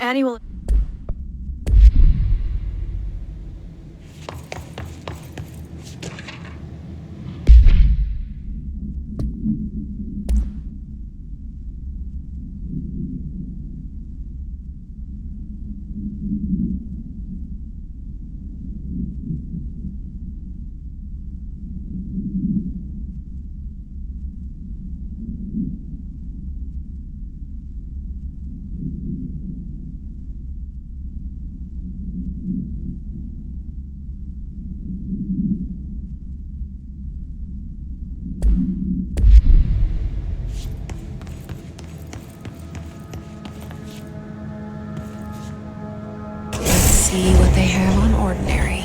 Annie will. Let's see what they have on ordinary.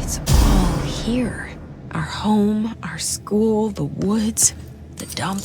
It's all here. Our home, our school, the woods, the dump.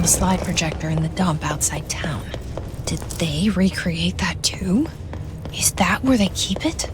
The slide projector in the dump outside town. Did they recreate that too? Is that where they keep it?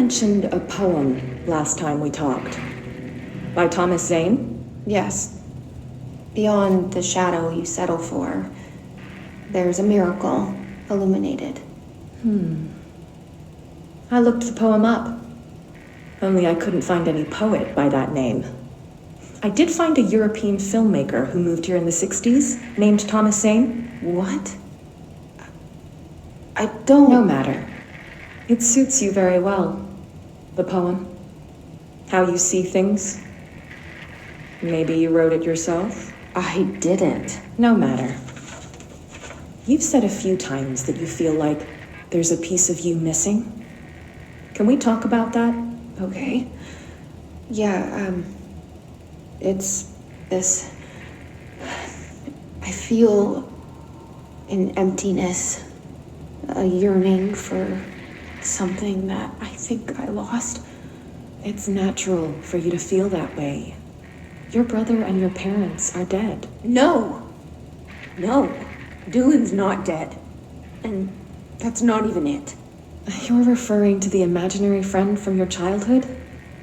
mentioned a poem last time we talked. By Thomas Zane? Yes. Beyond the shadow you settle for, there's a miracle illuminated. I looked the poem up. Only I couldn't find any poet by that name. I did find a European filmmaker who moved here in the 60s, named Thomas Zane. What? I don't... No matter. It suits you very well. The poem. How you see things. Maybe you wrote it yourself? I didn't. No matter. You've said a few times that you feel like there's a piece of you missing. Can we talk about that? Okay. Yeah, it's this... I feel an emptiness, a yearning for something that I think I lost. It's natural for you to feel that way. Your brother and your parents are dead. No! Dylan's not dead. And that's not even it. You're referring to the imaginary friend from your childhood?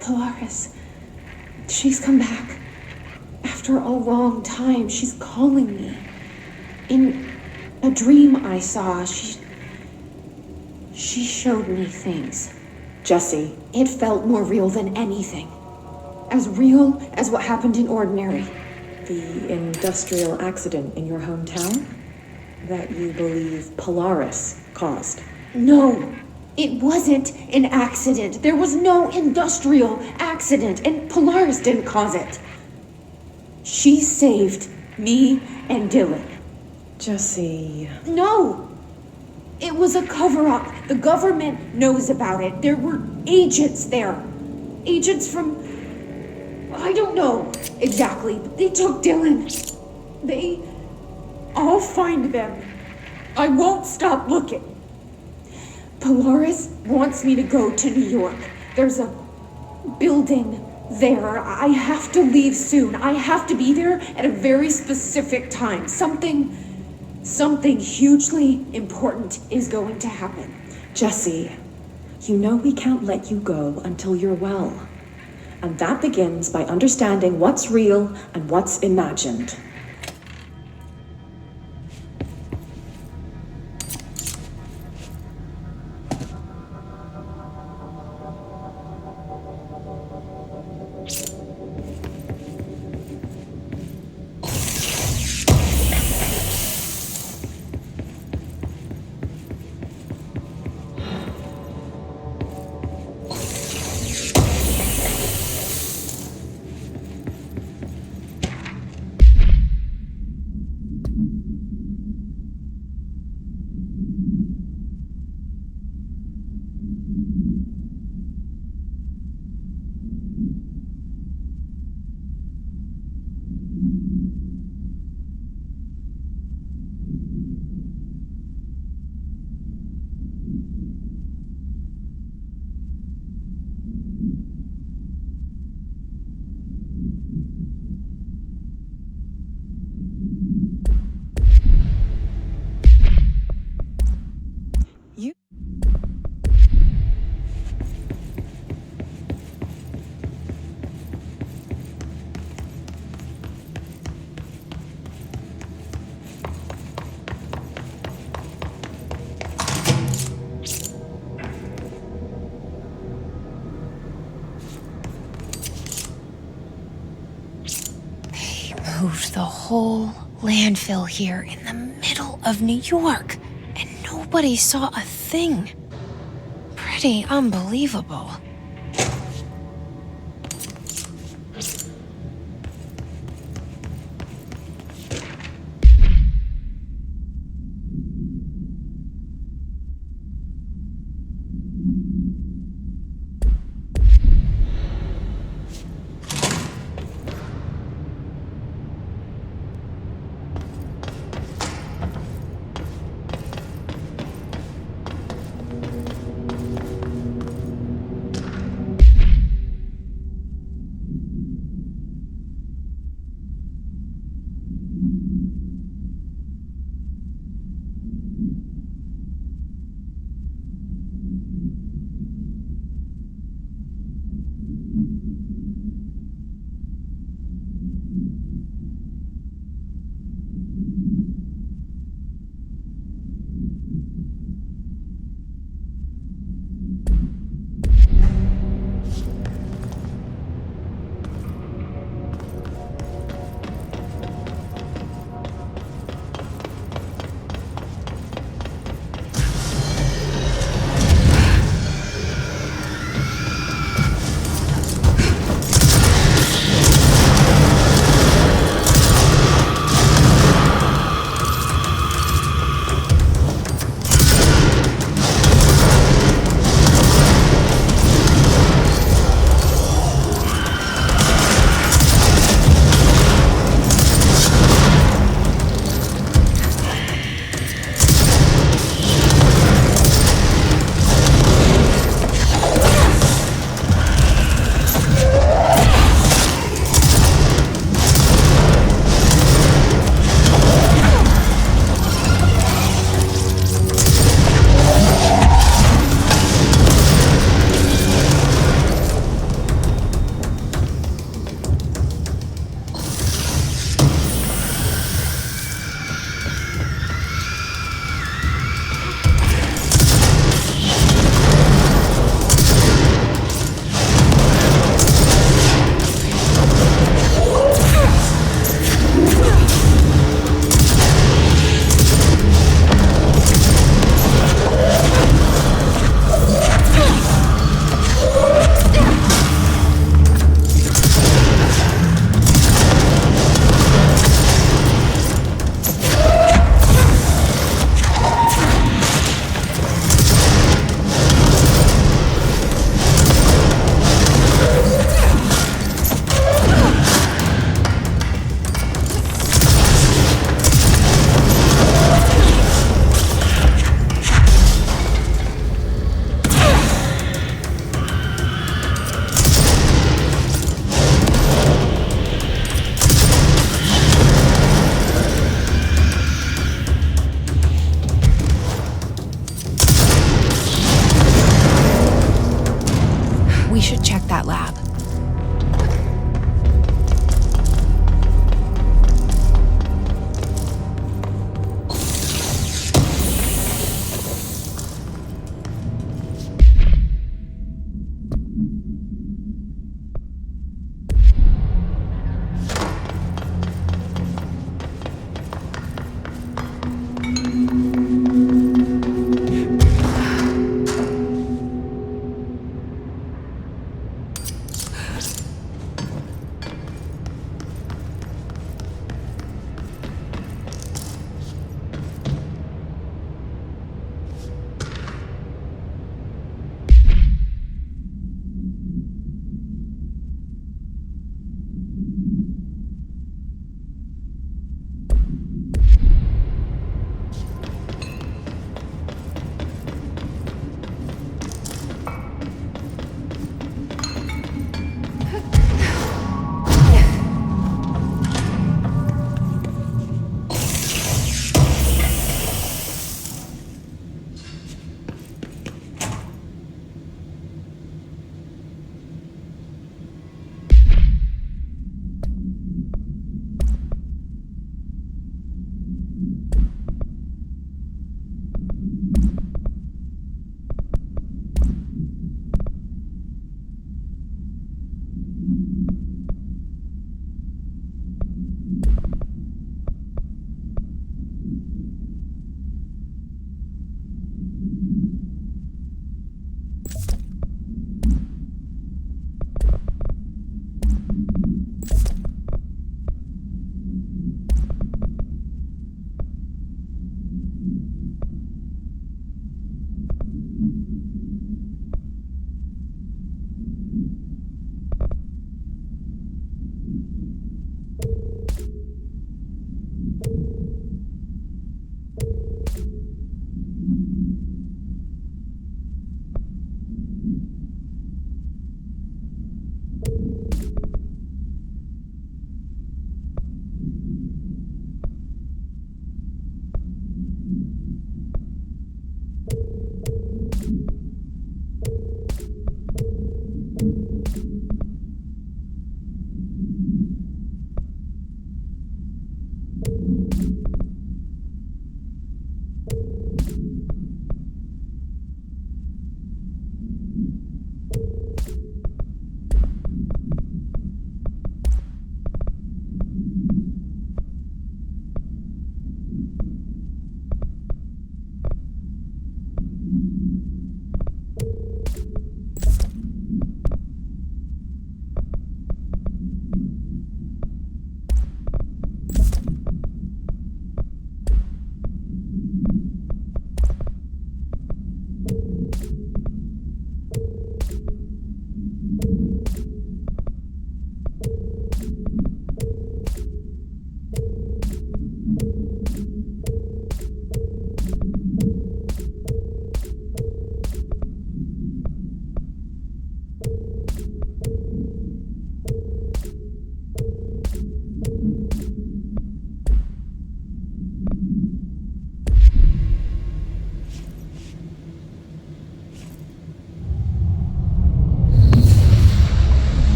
Polaris. She's come back. After a long time, she's calling me. In a dream I saw, she showed me things. Jessie. It felt more real than anything. As real as what happened in Ordinary. The industrial accident in your hometown? That you believe Polaris caused? No, it wasn't an accident. There was no industrial accident, and Polaris didn't cause it. She saved me and Dylan. Jessie... No! It was a cover-up. The government knows about it. There were agents there. Agents from... I don't know exactly, but they took Dylan. I'll find them. I won't stop looking. Polaris wants me to go to New York. There's a building there. I have to leave soon. I have to be there at a very specific time. Something hugely important is going to happen. Jessie, you know we can't let you go until you're well. And that begins by understanding what's real and what's imagined. Moved the whole landfill here in the middle of New York, and nobody saw a thing. Pretty unbelievable.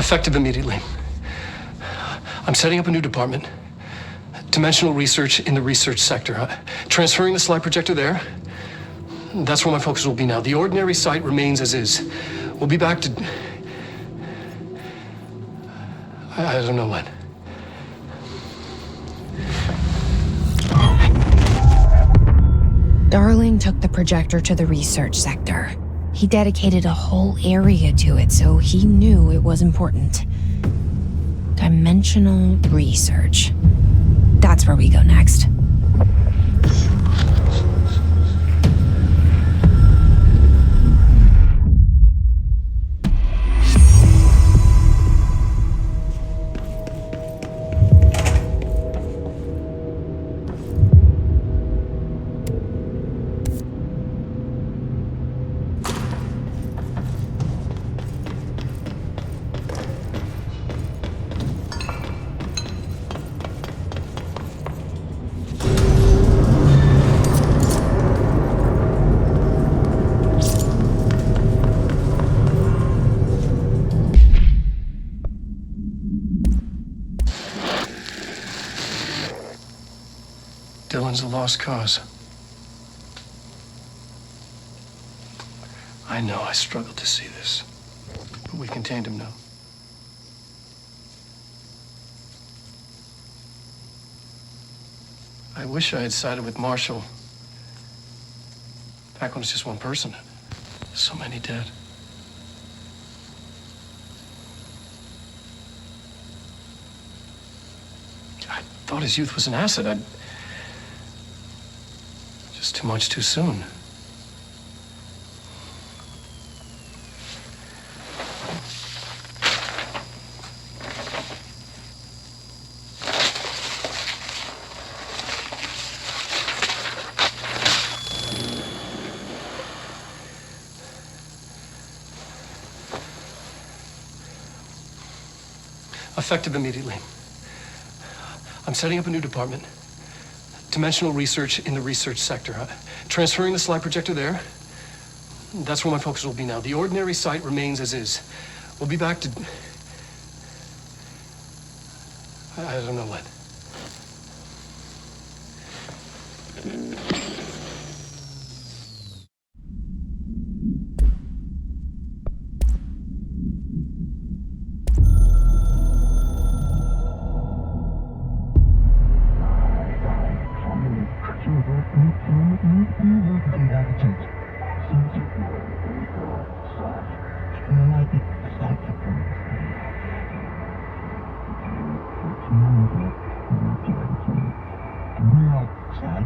Effective immediately. I'm setting up a new department. Dimensional research in the research sector. Transferring the slide projector there. That's where my focus will be now. The ordinary site remains as is. We'll be back to... I don't know when. Darling took the projector to the research sector. He dedicated a whole area to it, so he knew it was important. Dimensional research. That's where we go next. Dylan's a lost cause. I know I struggled to see this, but we contained him now. I wish I had sided with Marshall back when it's just one person. So many dead. I thought his youth was an asset. Just too much too soon. Effective immediately. I'm setting up a new department. Dimensional research in the research sector. Transferring the slide projector there. That's where my focus will be now. The ordinary site remains as is. We'll be back to... I don't know when. Side.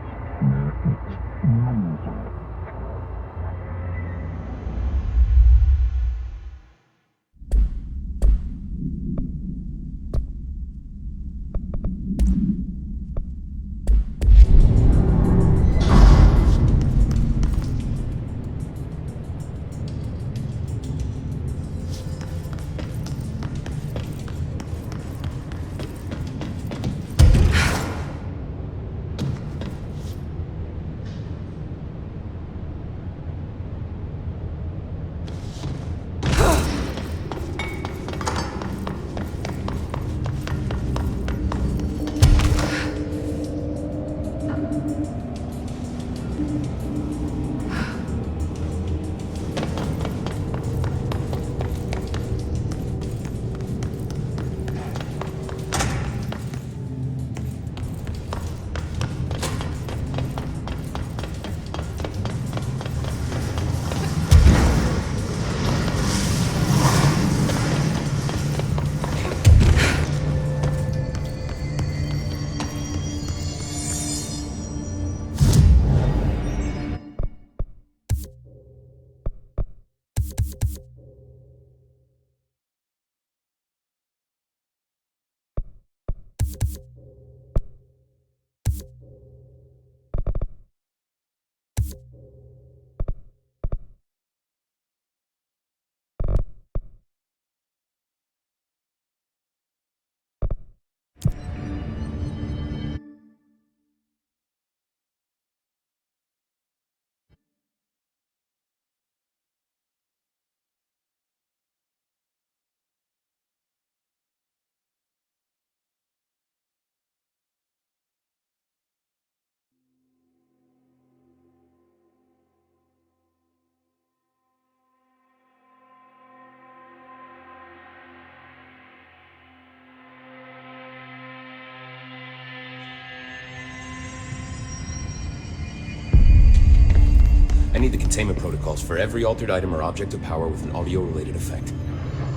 I need the containment protocols for every altered item or object of power with an audio-related effect.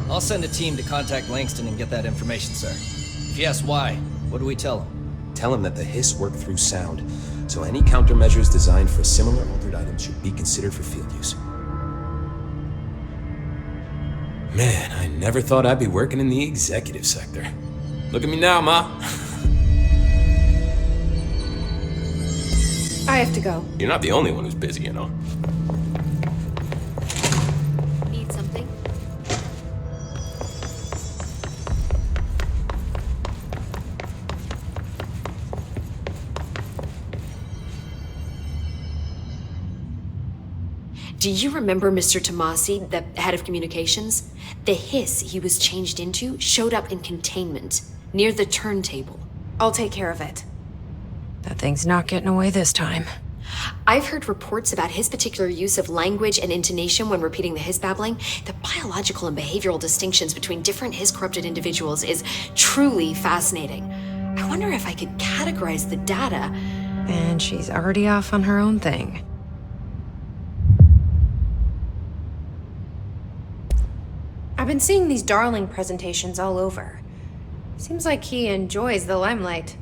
I'll send a team to contact Langston and get that information, sir. If you ask why, what do we tell him? Tell him that the hiss work through sound, so any countermeasures designed for similar altered items should be considered for field use. Man, I never thought I'd be working in the executive sector. Look at me now, Ma. I have to go. You're not the only one who's busy, you know. Need something? Do you remember Mr. Tomasi, the head of communications? The hiss he was changed into showed up in containment, near the turntable. I'll take care of it. That thing's not getting away this time. I've heard reports about his particular use of language and intonation when repeating the hiss babbling. The biological and behavioral distinctions between different hiss-corrupted individuals is truly fascinating. I wonder if I could categorize the data. And she's already off on her own thing. I've been seeing these Darling presentations all over. Seems like he enjoys the limelight.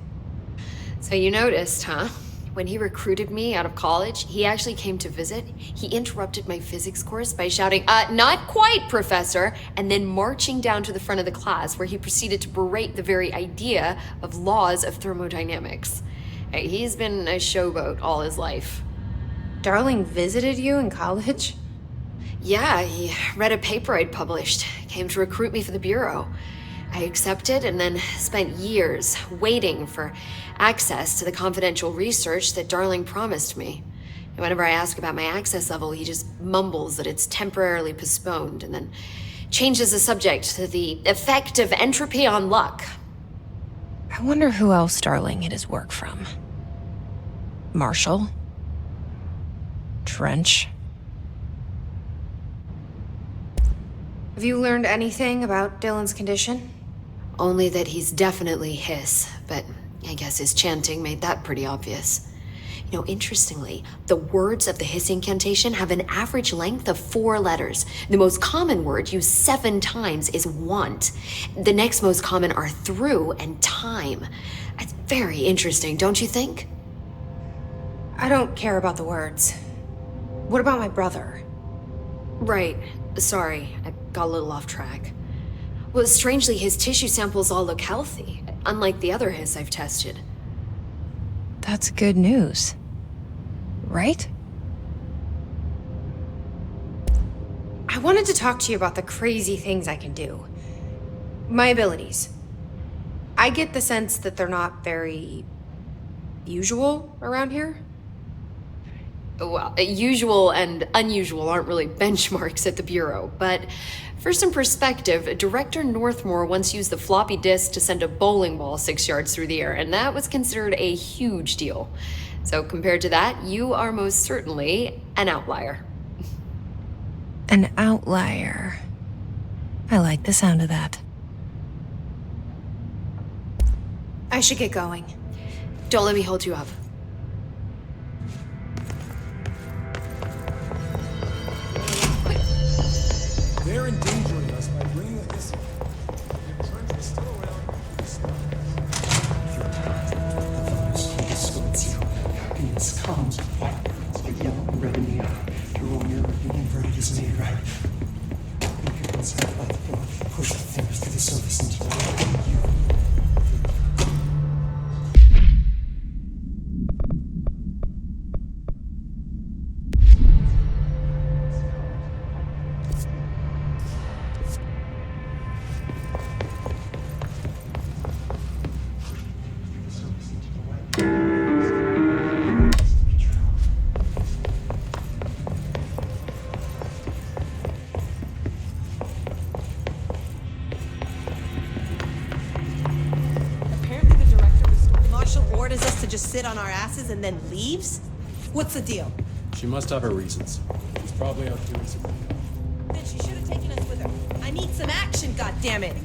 So you noticed, huh? When he recruited me out of college, he actually came to visit. He interrupted my physics course by shouting, not quite, Professor, and then marching down to the front of the class where he proceeded to berate the very idea of laws of thermodynamics. Hey, he's been a showboat all his life. Darling visited you in college? Yeah, he read a paper I'd published, came to recruit me for the Bureau. I accepted and then spent years waiting for access to the confidential research that Darling promised me. And whenever I ask about my access level, he just mumbles that it's temporarily postponed and then changes the subject to the effect of entropy on luck. I wonder who else Darling hid his work from. Marshall? Trench? Have you learned anything about Dylan's condition? Only that he's definitely hiss, but I guess his chanting made that pretty obvious. You know, interestingly, the words of the hiss incantation have an average length of 4 letters. The most common word used 7 times is want. The next most common are through and time. It's very interesting, don't you think? I don't care about the words. What about my brother? Right. Sorry, I got a little off track. Well, strangely, his tissue samples all look healthy, unlike the other hiss I've tested. That's good news. Right? I wanted to talk to you about the crazy things I can do. My abilities. I get the sense that they're not very usual around here. Well, usual and unusual aren't really benchmarks at the Bureau, but for some perspective, Director Northmore once used the floppy disk to send a bowling ball 6 yards through the air, and that was considered a huge deal. So compared to that, you are most certainly an outlier. An outlier. I like the sound of that. I should get going. Don't let me hold you up. They're endangering us by bringing a hiss. The trench is still around. Happiness comes white, with yellow and red in the eye. You're on your inverted is made right. Make your inside about the door. Push the fingers through the surface into the right. You. Just sit on our asses and then leaves? What's the deal? She must have her reasons. She's probably out doing something. Then she should have taken us with her. I need some action, goddammit!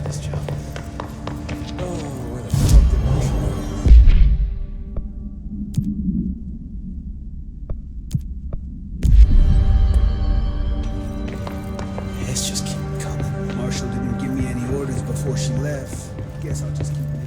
This job. Oh, where the fuck did Marshall go? Let's just keep coming. Marshall didn't give me any orders before she left. Guess I'll just keep managing.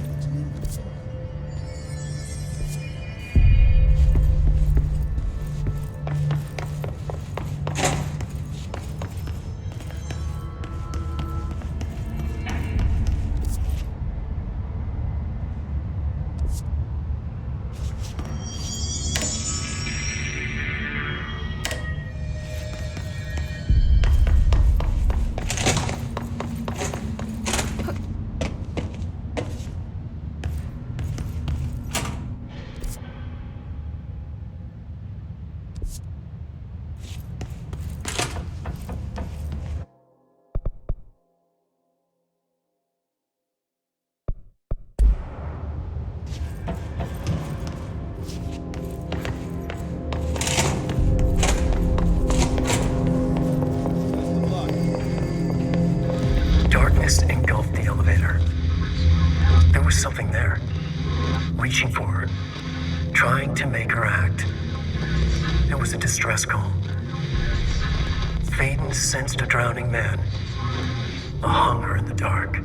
Darkness engulfed the elevator. There was something there, reaching for her, trying to make her act. It was a distress call. Faden sensed a drowning man, a hunger in the dark.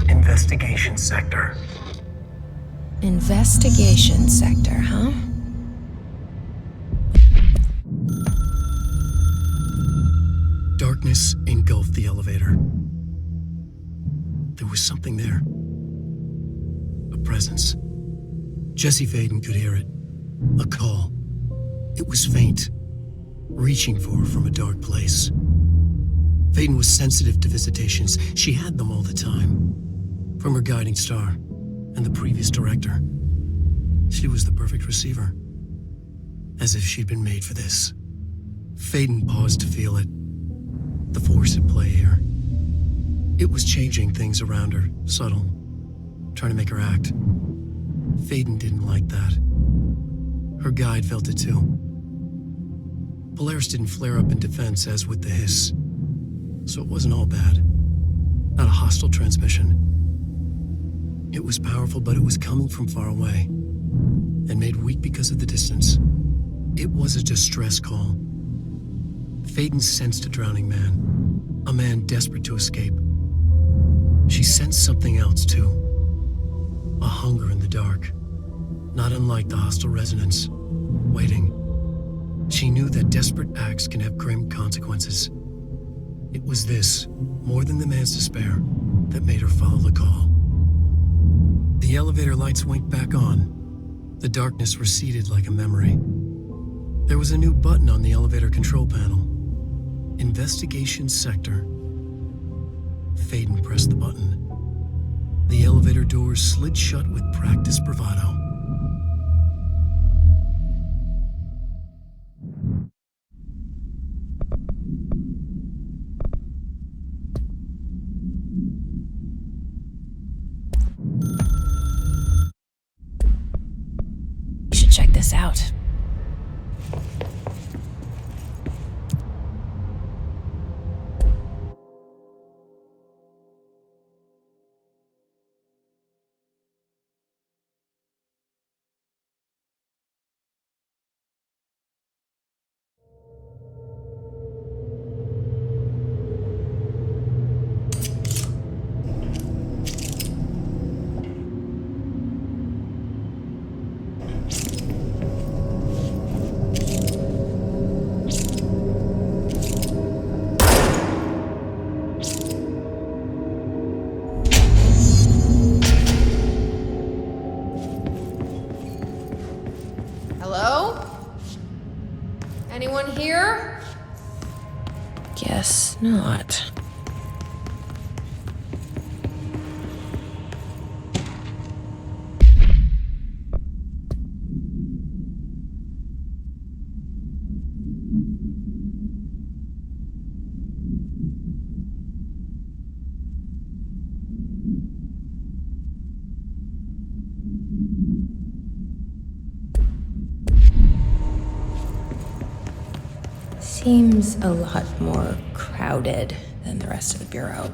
Investigation sector. Investigation sector, huh? Darkness engulfed the elevator. There was something there. A presence. Jesse Faden could hear it. A call. It was faint, reaching for her from a dark place. Faden was sensitive to visitations. She had them all the time. From her guiding star and the previous director. She was the perfect receiver. As if she'd been made for this. Faden paused to feel it. The force at play here. It was changing things around her, subtle, trying to make her act. Faden didn't like that. Her guide felt it too. Polaris didn't flare up in defense as with the hiss, so it wasn't all bad. Not a hostile transmission. It was powerful, but it was coming from far away, and made weak because of the distance. It was a distress call. Faden sensed a drowning man, a man desperate to escape. She sensed something else, too. A hunger in the dark, not unlike the hostile resonance, waiting. She knew that desperate acts can have grim consequences. It was this, more than the man's despair, that made her follow the call. The elevator lights winked back on. The darkness receded like a memory. There was a new button on the elevator control panel. Investigation sector. Faden pressed the button. The elevator doors slid shut with practiced bravado. You should check this out. Hello? Anyone here? Guess not. Seems a lot more crowded than the rest of the Bureau.